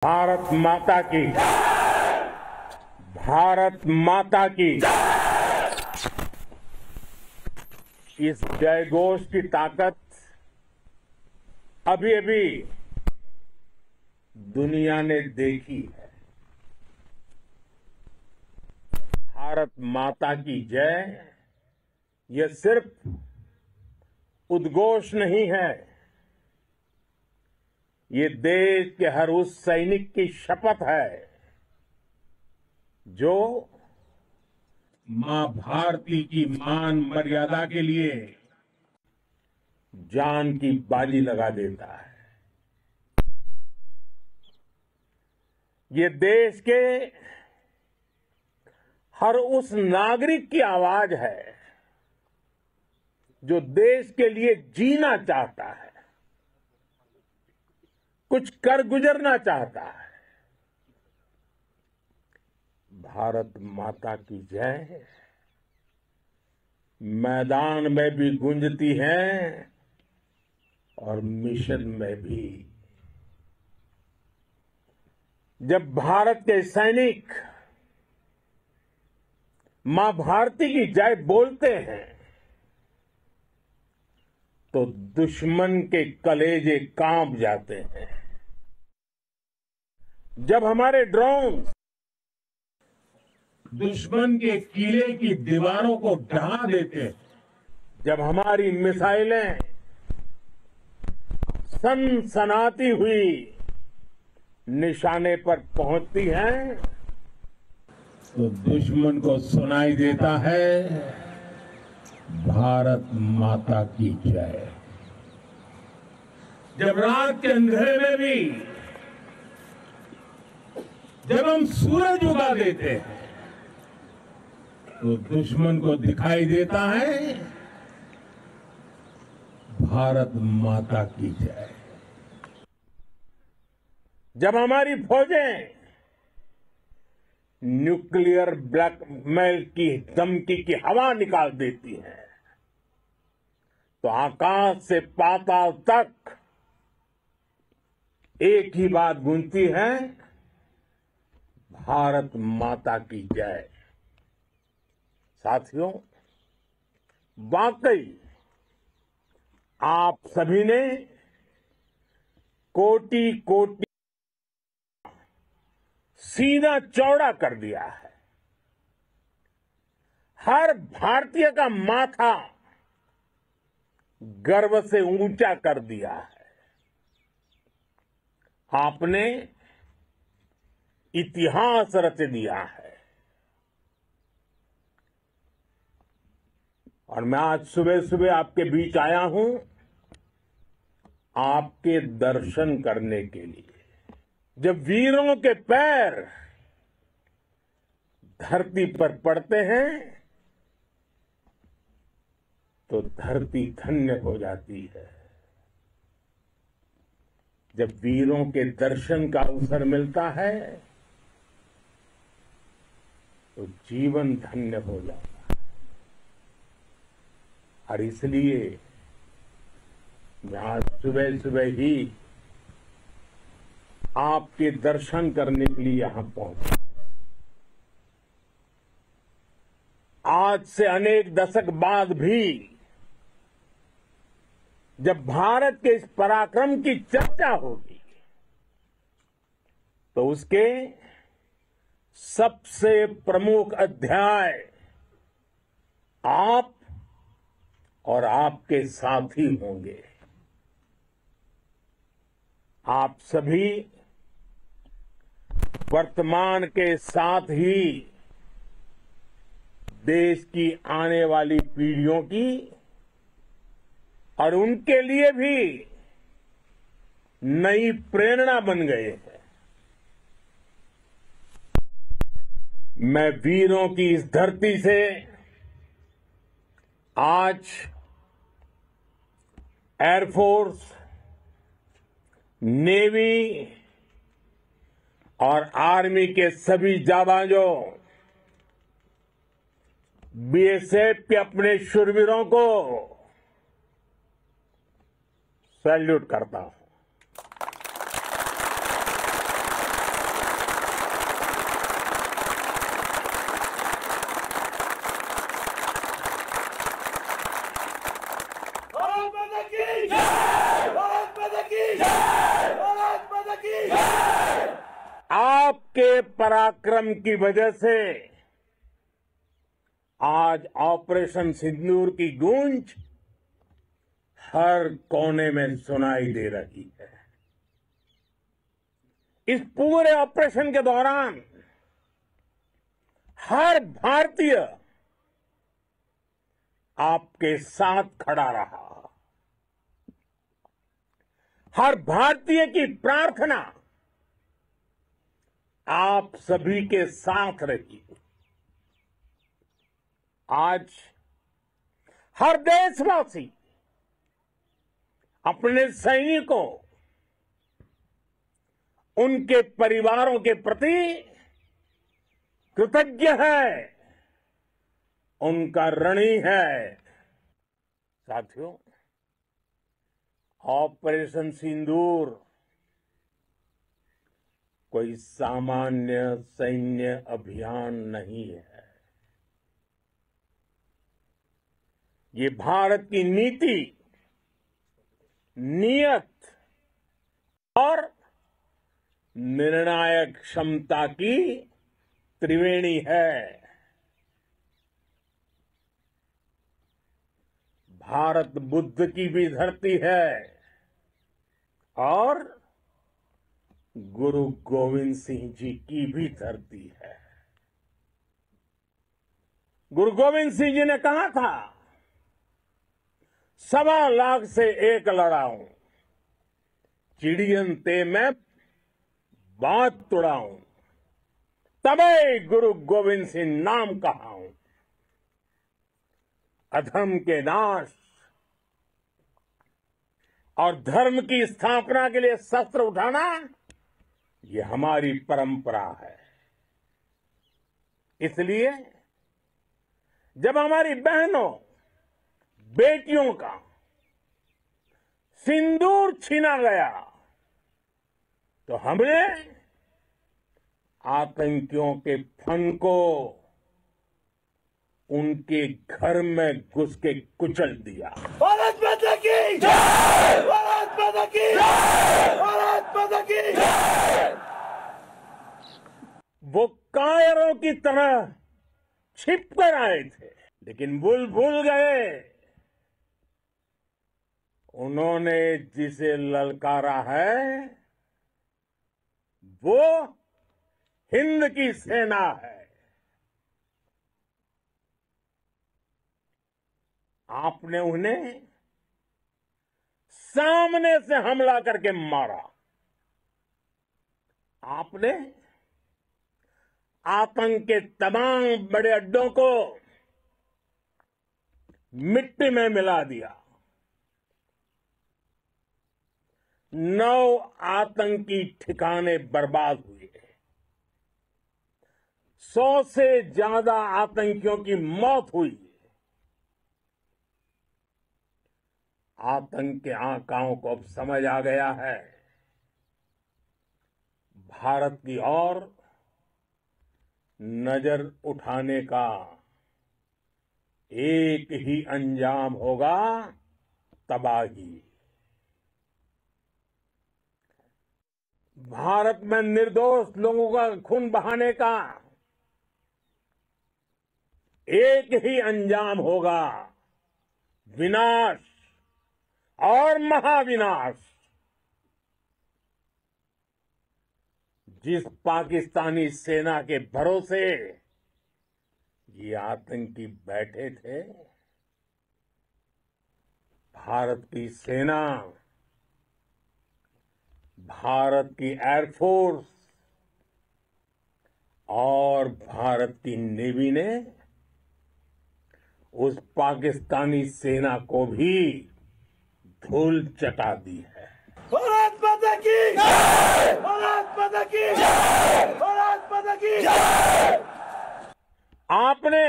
भारत माता की, भारत माता की। इस जयघोष की ताकत अभी अभी दुनिया ने देखी है। भारत माता की जय ये सिर्फ उद्घोष नहीं है, ये देश के हर उस सैनिक की शपथ है जो मां भारती की मान मर्यादा के लिए जान की बाजी लगा देता है। ये देश के हर उस नागरिक की आवाज है जो देश के लिए जीना चाहता है, कुछ कर गुजरना चाहता है। भारत माता की जय मैदान में भी गूंजती है और मिशन में भी। जब भारत के सैनिक मां भारती की जय बोलते हैं तो दुश्मन के कलेजे कांप जाते हैं। जब हमारे ड्रोन दुश्मन के किले की दीवारों को ढहा देते हैं, जब हमारी मिसाइलें सनसनाती हुई निशाने पर पहुंचती हैं, तो दुश्मन को सुनाई देता है भारत माता की जय। जब रात के अंधेरे में भी जब हम सूरज उगा देते हैं तो दुश्मन को दिखाई देता है भारत माता की जय। जब हमारी फौजें न्यूक्लियर ब्लैकमेल की धमकी की हवा निकाल देती हैं तो आकाश से पाताल तक एक ही बात गूंजती है, भारत माता की जय। साथियों, वाकई आप सभी ने कोटि कोटि सीना चौड़ा कर दिया है। हर भारतीय का माथा गर्व से ऊंचा कर दिया है। आपने इतिहास रच दिया है। और मैं आज सुबह सुबह आपके बीच आया हूं आपके दर्शन करने के लिए। जब वीरों के पैर धरती पर पड़ते हैं तो धरती धन्य हो जाती है। जब वीरों के दर्शन का अवसर मिलता है तो जीवन धन्य हो जाता है। और इसलिए मैं आज सुबह सुबह ही आपके दर्शन करने के लिए यहां पहुंचा। आज से अनेक दशक बाद भी जब भारत के इस पराक्रम की चर्चा होगी तो उसके सबसे प्रमुख अध्याय आप और आपके साथी होंगे। आप सभी वर्तमान के साथ ही देश की आने वाली पीढ़ियों की और उनके लिए भी नई प्रेरणा बन गए हैं। मैं वीरों की इस धरती से आज एयरफोर्स, नेवी और आर्मी के सभी जाबाजों, बीएसएफ के अपने शूरवीरों को सैल्यूट करता हूं। उनके पराक्रम की वजह से आज ऑपरेशन सिंदूर की गूंज हर कोने में सुनाई दे रही है। इस पूरे ऑपरेशन के दौरान हर भारतीय आपके साथ खड़ा रहा। हर भारतीय की प्रार्थना आप सभी के साथ रही। आज हर देशवासी अपने सैनिकों, उनके परिवारों के प्रति कृतज्ञ है, उनका ऋणी है। साथियों, ऑपरेशन सिंदूर कोई सामान्य सैन्य अभियान नहीं है। ये भारत की नीति, नियत और निर्णायक क्षमता की त्रिवेणी है। भारत बुद्ध की भी धरती है और गुरु गोविंद सिंह जी की भी धरती है। गुरु गोविंद सिंह जी ने कहा था, 1.25 लाख से एक लड़ाऊं, चिड़ियन ते मैं बात तुड़ाऊं, तबे गुरु गोविंद सिंह नाम कहाऊं। अधर्म के नाश और धर्म की स्थापना के लिए शस्त्र उठाना, ये हमारी परंपरा है। इसलिए जब हमारी बहनों, बेटियों का सिंदूर छीना गया, तो हमने आतंकियों के फन को उनके घर में घुस के कुचल दिया। भारत माता की जय! भारत माता की जय! भारत माता की जय! वो कायरों की तरह छिप कर आए थे, लेकिन भूल गए उन्होंने जिसे ललकारा है वो हिंद की सेना है। आपने उन्हें सामने से हमला करके मारा। आपने आतंक के तमाम बड़े अड्डों को मिट्टी में मिला दिया। 9 आतंकी ठिकाने बर्बाद हुए। 100 से ज्यादा आतंकियों की मौत हुई। आतंक के आकाओं को अब समझ आ गया है, भारत की ओर नजर उठाने का एक ही अंजाम होगा, तबाही। भारत में निर्दोष लोगों का खून बहाने का एक ही अंजाम होगा, विनाश और महाविनाश। जिस पाकिस्तानी सेना के भरोसे ये आतंकी बैठे थे, भारत की सेना, भारत की एयरफोर्स और भारत की नेवी ने उस पाकिस्तानी सेना को भी धूल चटा दी है। भारत माता की जय! भारत माता की जय! भारत माता की जय! आपने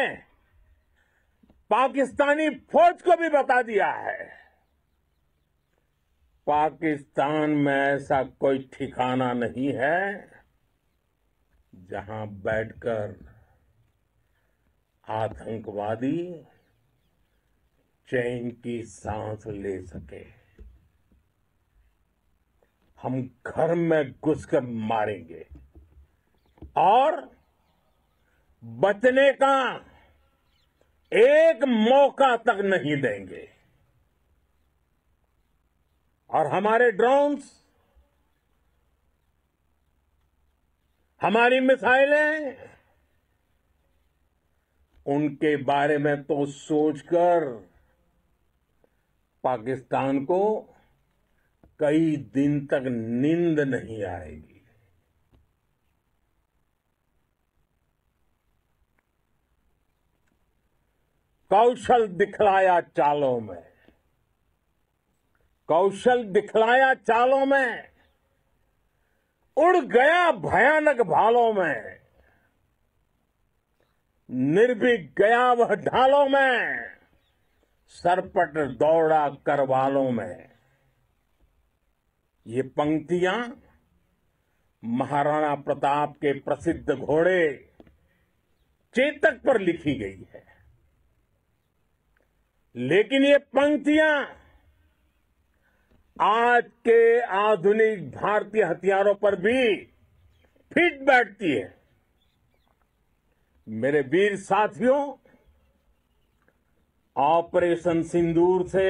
पाकिस्तानी फौज को भी बता दिया है, पाकिस्तान में ऐसा कोई ठिकाना नहीं है जहां बैठकर आतंकवादी चैन की सांस ले सके। हम घर में घुसकर मारेंगे, और बचने का एक मौका तक नहीं देंगे। और हमारे ड्रोन्स, हमारी मिसाइलें, उनके बारे में तो सोचकर पाकिस्तान को कई दिन तक नींद नहीं आएगी। कौशल दिखलाया चालों में, कौशल दिखलाया चालों में, उड़ गया भयानक भालों में, निर्भीक गया वह ढालों में, सरपट दौड़ा करवालों में। ये पंक्तियां महाराणा प्रताप के प्रसिद्ध घोड़े चेतक पर लिखी गई है। लेकिन ये पंक्तियां आज के आधुनिक भारतीय हथियारों पर भी फिट बैठती है। मेरे वीर साथियों, ऑपरेशन सिंदूर से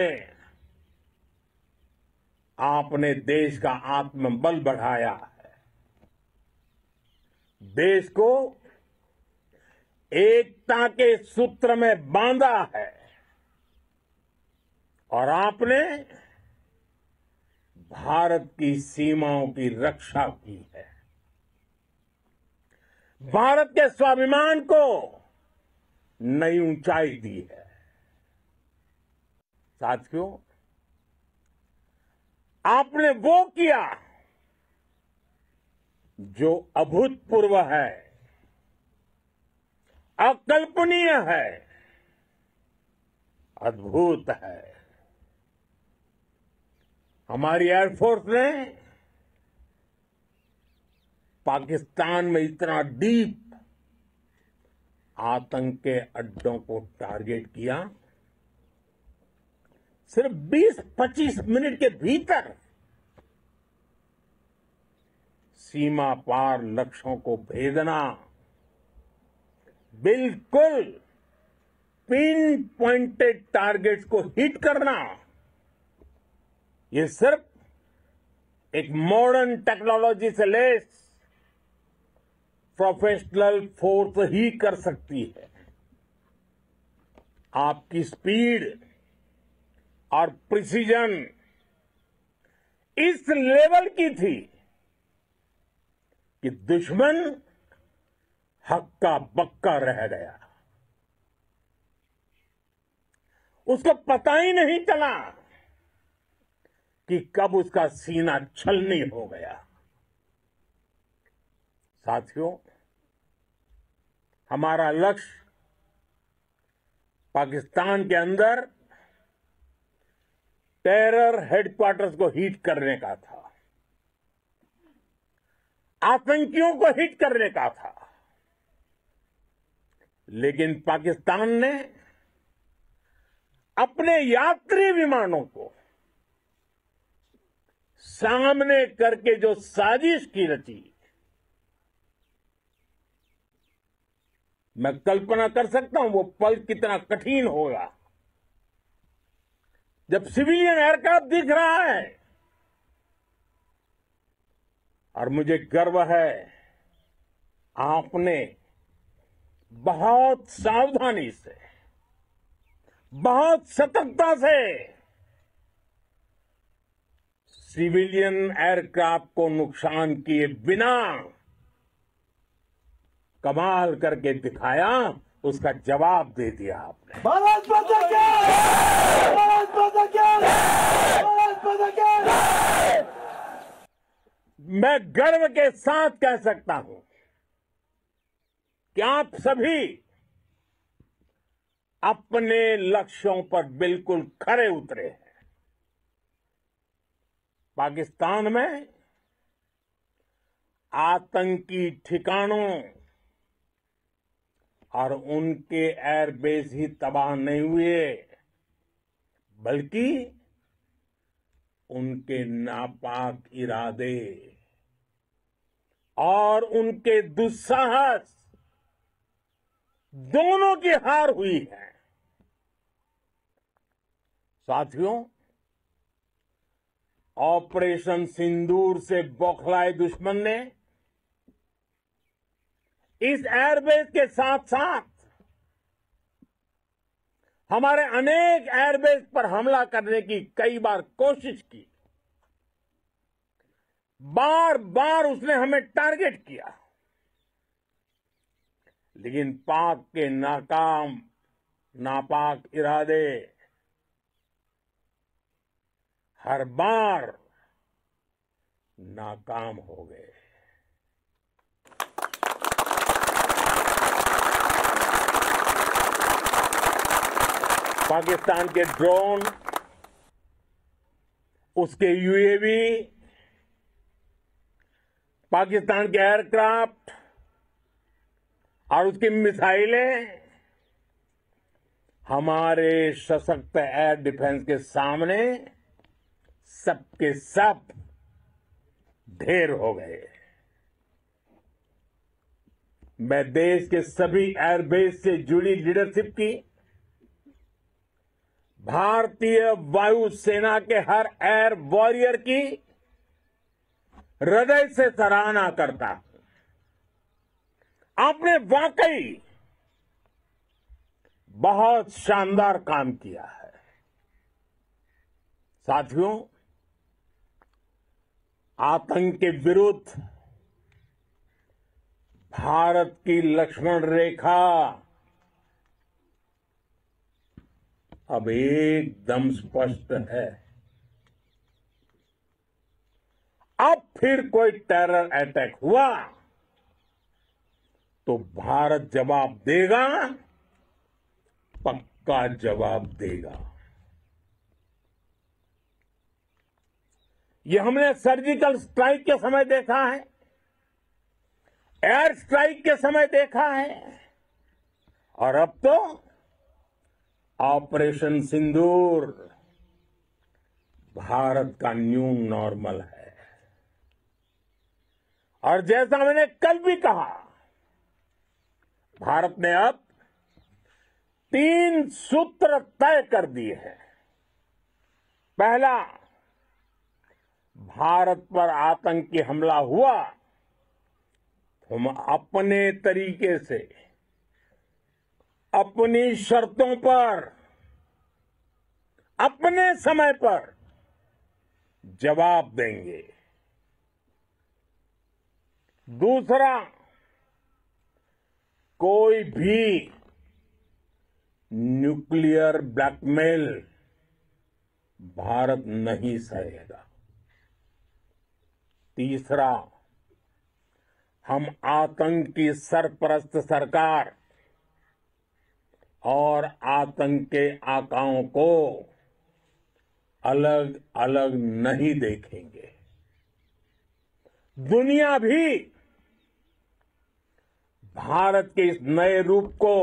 आपने देश का आत्मबल बढ़ाया है, देश को एकता के सूत्र में बांधा है और आपने भारत की सीमाओं की रक्षा की है। भारत के स्वाभिमान को नई ऊंचाई दी है। साथियों, आपने वो किया जो अभूतपूर्व है, अकल्पनीय है, अद्भुत है। हमारी एयरफोर्स ने पाकिस्तान में इतना डीप आतंक के अड्डों को टारगेट किया, सिर्फ 20-25 मिनट के भीतर सीमा पार लक्ष्यों को भेदना, बिल्कुल पिन पॉइंटेड टारगेट्स को हिट करना, ये सिर्फ एक मॉडर्न टेक्नोलॉजी से लैस प्रोफेशनल फोर्स ही कर सकती है। आपकी स्पीड और प्रिसीजन इस लेवल की थी कि दुश्मन हक्का बक्का रह गया। उसको पता ही नहीं चला कि कब उसका सीना छलनी हो गया। साथियों, हमारा लक्ष्य पाकिस्तान के अंदर टेरर हेडक्वार्टर्स को हिट करने का था, आतंकियों को हिट करने का था। लेकिन पाकिस्तान ने अपने यात्री विमानों को सामने करके जो साजिश की रची, मैं कल्पना कर सकता हूं वो पल कितना कठिन होगा जब सिविलियन एयरक्राफ्ट दिख रहा है। और मुझे गर्व है, आपने बहुत सावधानी से, बहुत सतर्कता से सिविलियन एयरक्राफ्ट को नुकसान किए बिना कमाल करके दिखाया, उसका जवाब दे दिया आपने। भारत माता की! भारत माता की! भारत माता की! मैं गर्व के साथ कह सकता हूं कि आप सभी अपने लक्ष्यों पर बिल्कुल खरे उतरे हैं। पाकिस्तान में आतंकी ठिकानों और उनके एयरबेस ही तबाह नहीं हुए, बल्कि उनके नापाक इरादे और उनके दुस्साहस दोनों की हार हुई है। साथियों, ऑपरेशन सिंदूर से बौखलाए दुश्मन ने इस एयरबेस के साथ साथ हमारे अनेक एयरबेस पर हमला करने की कई बार कोशिश की। बार बार उसने हमें टारगेट किया, लेकिन पाक के नापाक इरादे हर बार नाकाम हो गए। पाकिस्तान के ड्रोन, उसके यूएवी, पाकिस्तान के एयरक्राफ्ट और उसकी मिसाइलें हमारे सशक्त एयर डिफेंस के सामने सबके सब ढेर हो गए। मैं देश के सभी एयरबेस से जुड़ी लीडरशिप की, भारतीय वायुसेना के हर एयर वॉरियर की हृदय से सराहना करता हूं। आपने वाकई बहुत शानदार काम किया है। साथियों, आतंक के विरुद्ध भारत की लक्ष्मण रेखा अब एकदम स्पष्ट है। अब फिर कोई टेरर अटैक हुआ तो भारत जवाब देगा, पक्का जवाब देगा। ये हमने सर्जिकल स्ट्राइक के समय देखा है, एयर स्ट्राइक के समय देखा है, और अब तो ऑपरेशन सिंदूर भारत का न्यू नॉर्मल है। और जैसा मैंने कल भी कहा, भारत ने अब 3 सूत्र तय कर दिए हैं। पहला, भारत पर आतंकी हमला हुआ, हम अपने तरीके से, अपनी शर्तों पर, अपने समय पर जवाब देंगे। दूसरा, कोई भी न्यूक्लियर ब्लैकमेल भारत नहीं सहेगा। तीसरा, हम आतंक की सरपरस्त सरकार और आतंक के आकाओं को अलग अलग नहीं देखेंगे। दुनिया भी भारत के इस नए रूप को,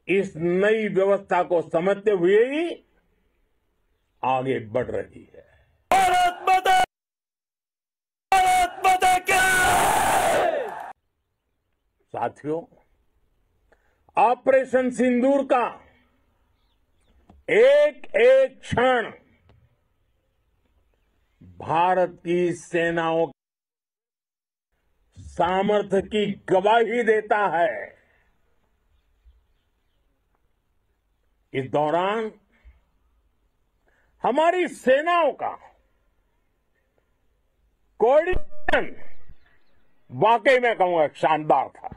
इस नई व्यवस्था को समझते हुए ही आगे बढ़ रही है। भारत माता की। साथियों, ऑपरेशन सिंदूर का एक एक क्षण भारत की सेनाओं सामर्थ्य की गवाही देता है। इस दौरान हमारी सेनाओं का कोऑर्डिनेशन वाकई में कहूंगा शानदार था।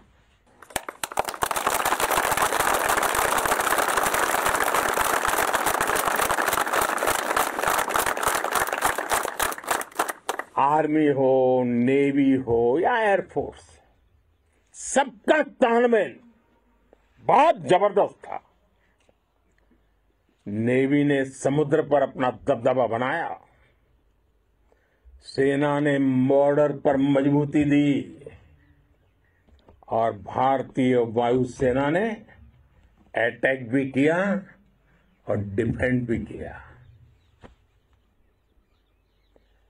आर्मी हो, नेवी हो या एयरफोर्स, सबका तालमेल बहुत जबरदस्त था। नेवी ने समुद्र पर अपना दबदबा बनाया, सेना ने बॉर्डर पर मजबूती दी और भारतीय वायुसेना ने अटैक भी किया और डिफेंड भी किया।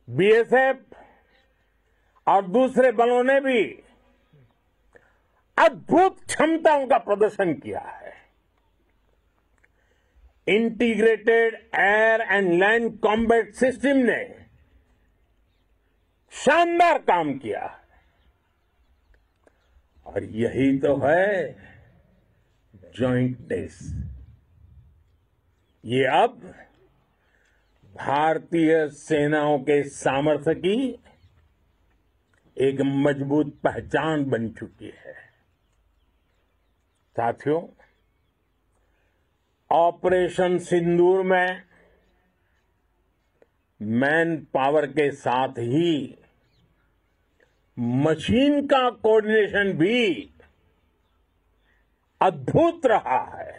बीएसएफ और दूसरे बलों ने भी अद्भुत क्षमताओं का प्रदर्शन किया है। Integrated air and land combat system ने शानदार काम किया है। और यही तो है जॉइंटनेस। ये अब भारतीय सेनाओं के सामर्थ्य की एक मजबूत पहचान बन चुकी है। साथियों, ऑपरेशन सिंदूर में मैन पावर के साथ ही मशीन का कोऑर्डिनेशन भी अद्भुत रहा है।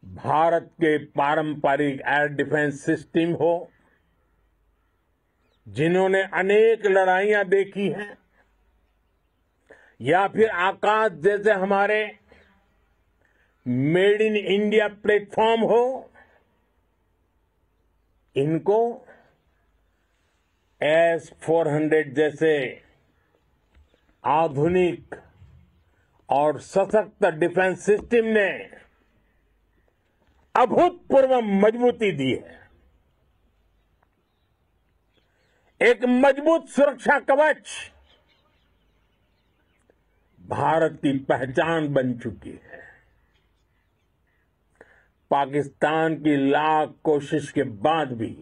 भारत के पारंपरिक एयर डिफेंस सिस्टम हो, जिन्होंने अनेक लड़ाइयां देखी हैं, या फिर आकाश जैसे हमारे मेड इन इंडिया प्लेटफॉर्म हो, इनको S-400 जैसे आधुनिक और सशक्त डिफेंस सिस्टम ने अभूतपूर्व मजबूती दी है। एक मजबूत सुरक्षा कवच भारत की पहचान बन चुकी है। पाकिस्तान की लाख कोशिश के बाद भी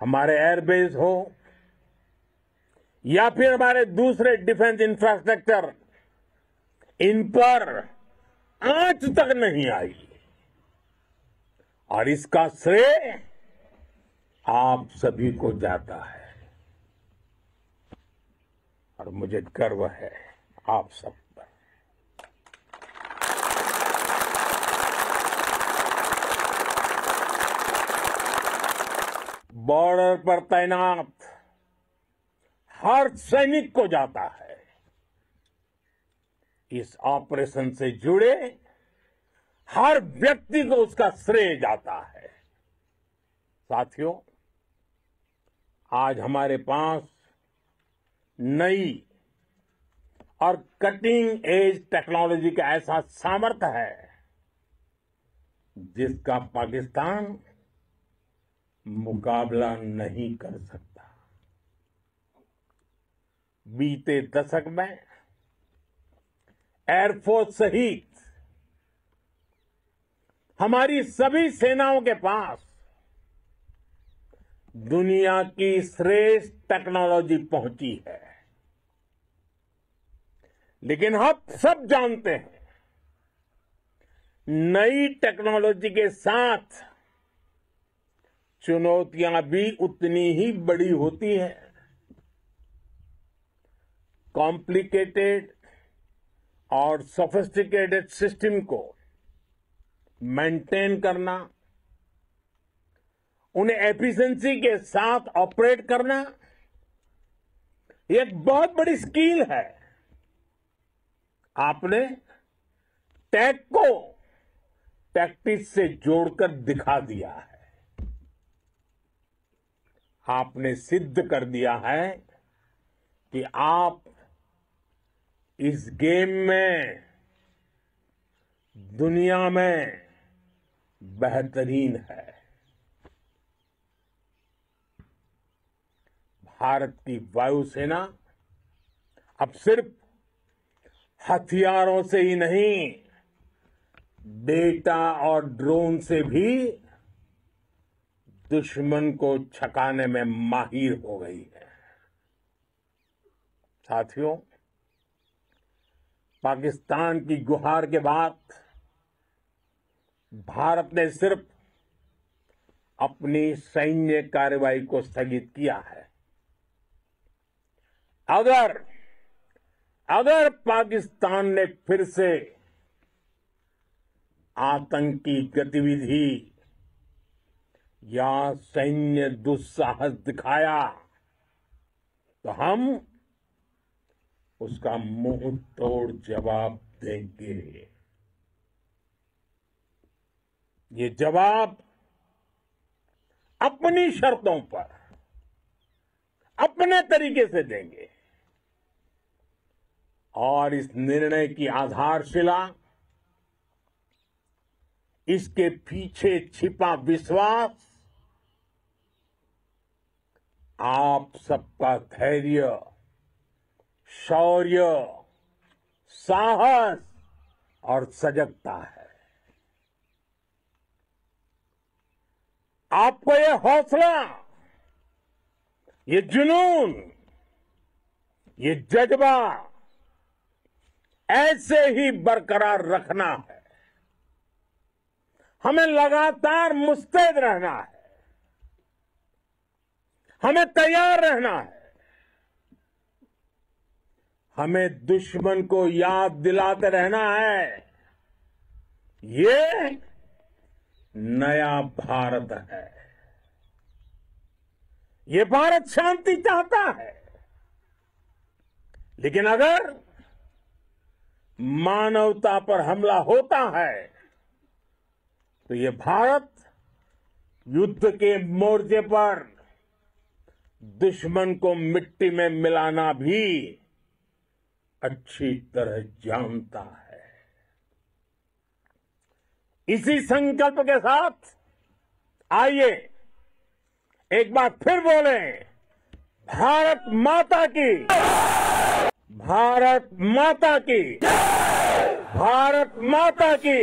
हमारे एयरबेस हो या फिर हमारे दूसरे डिफेंस इंफ्रास्ट्रक्चर, इन पर आंच तक नहीं आई। और इसका श्रेय आप सभी को जाता है। और मुझे गर्व है आप सब पर। बॉर्डर पर तैनात हर सैनिक को जाता है। इस ऑपरेशन से जुड़े हर व्यक्ति को उसका श्रेय जाता है। साथियों, आज हमारे पास नई और कटिंग एज टेक्नोलॉजी का ऐसा सामर्थ्य है जिसका पाकिस्तान मुकाबला नहीं कर सकता। बीते दशक में एयरफोर्स सहित हमारी सभी सेनाओं के पास दुनिया की श्रेष्ठ टेक्नोलॉजी पहुंची है। लेकिन हम सब जानते हैं, नई टेक्नोलॉजी के साथ चुनौतियां भी उतनी ही बड़ी होती हैं। कॉम्प्लिकेटेड और सोफिस्टिकेटेड सिस्टम को मेंटेन करना, उन्हें एफिशिएंसी के साथ ऑपरेट करना, ये एक बहुत बड़ी स्किल है। आपने टेक को टैक्टिक्स से जोड़कर दिखा दिया है। आपने सिद्ध कर दिया है कि आप इस गेम में दुनिया में बेहतरीन है। भारत की वायुसेना अब सिर्फ हथियारों से ही नहीं, डेटा और ड्रोन से भी दुश्मन को छकाने में माहिर हो गई है। साथियों, पाकिस्तान की गुहार के बाद भारत ने सिर्फ अपनी सैन्य कार्रवाई को स्थगित किया है। अगर पाकिस्तान ने फिर से आतंकी गतिविधि या सैन्य दुस्साहस दिखाया तो हम उसका मुंह तोड़ जवाब देंगे। ये जवाब अपनी शर्तों पर अपने तरीके से देंगे और इस निर्णय की आधारशिला इसके पीछे छिपा विश्वास आप सबका धैर्य, शौर्य, साहस और सजगता है। आपको ये हौसला, ये जुनून, ये जज्बा ऐसे ही बरकरार रखना है। हमें लगातार मुस्तैद रहना है, हमें तैयार रहना है। हमें दुश्मन को याद दिलाते रहना है, ये नया भारत है। ये भारत शांति चाहता है, लेकिन अगर मानवता पर हमला होता है तो ये भारत युद्ध के मोर्चे पर दुश्मन को मिट्टी में मिलाना भी अच्छी तरह जानता है। इसी संकल्प के साथ आइए एक बार फिर बोलें, भारत माता की, भारत माता की, भारत माता की,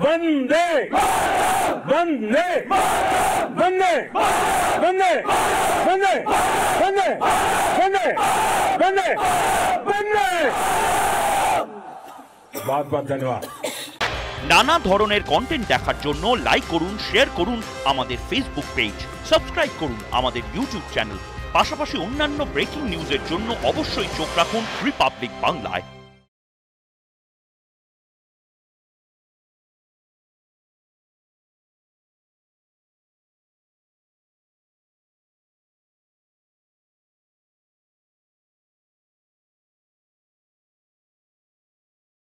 वंदे वंदे वंदे वंदे वंदे वंदे वंदे वंदे वंदे। बहुत बहुत धन्यवाद। নানা ধরনের কন্টেন্ট দেখার জন্য লাইক করুন, শেয়ার করুন আমাদের ফেসবুক পেজ, সাবস্ক্রাইব করুন আমাদের ইউটিউব চ্যানেল। পাশাপাশি অন্যান্য ব্রেকিং নিউজের জন্য অবশ্যই চোখ রাখুন রিপাবলিক বাংলায়।